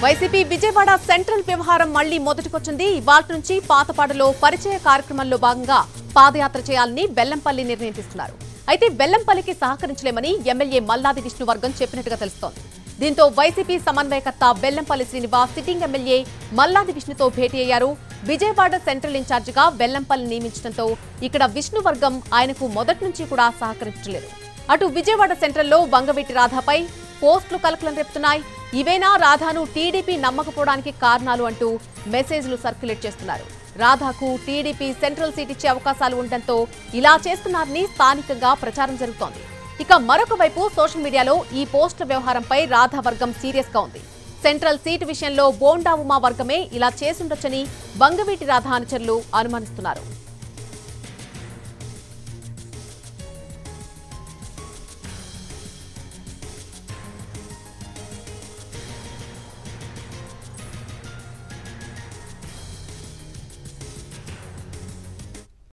YCP Vijayawada central వ్యవహారం మళ్లీ మొదటికొచ్చింది. ఇవాల్టి నుంచి పాతపాడులో పరిచయ కార్యక్రమంలో భాగంగా పాదయాత్ర చేయాలని బెల్లంపల్లి నిర్ణయించుకున్నారు. అయితే బెల్లంపల్లికి సహకరించలేమని ఎమ్మెల్యే మల్లాది విష్ణువర్గం చెప్పినట్టుగా తెలుస్తోంది. దీంతో వైసీపీ సమన్వయకర్త బెల్లంపల్లి శ్రీనివాస్ సిట్టింగ్ ఎమ్మెల్యే మల్లాది విష్ణుతో భేటీ అయ్యారు. విజయవాడ సెంట్రల్ ఇన్ఛార్జిగా బెల్లంపల్లి నియమించడంతో ఇక్కడ విష్ణువర్గం ఆయనకు మొదటి నుంచి కూడా సహకరించలేదు. అటు విజయవాడ సెంట్రల్లో వంగవీటి రాధాపై పోస్టులు కలకలం రేపుతున్నాయి. ఇవేనా రాధాను టీడీపీ నమ్మకపోవడానికి కారణాలు అంటూ మెసేజ్లు సర్క్యులేట్ చేస్తున్నారు. రాధాకు టీడీపీ సెంట్రల్ సీట్ ఇచ్చే అవకాశాలు ఉండటంతో ఇలా చేస్తున్నారని స్థానికంగా ప్రచారం జరుగుతోంది. ఇక మరొక వైపు సోషల్ మీడియాలో ఈ పోస్టుల వ్యవహారంపై రాధా వర్గం సీరియస్ గా ఉంది. సెంట్రల్ సీటు విషయంలో బోండా ఉమా వర్గమే ఇలా చేసుండొచ్చని వంగవీటి రాధా అనుచరులు అనుమానిస్తున్నారు.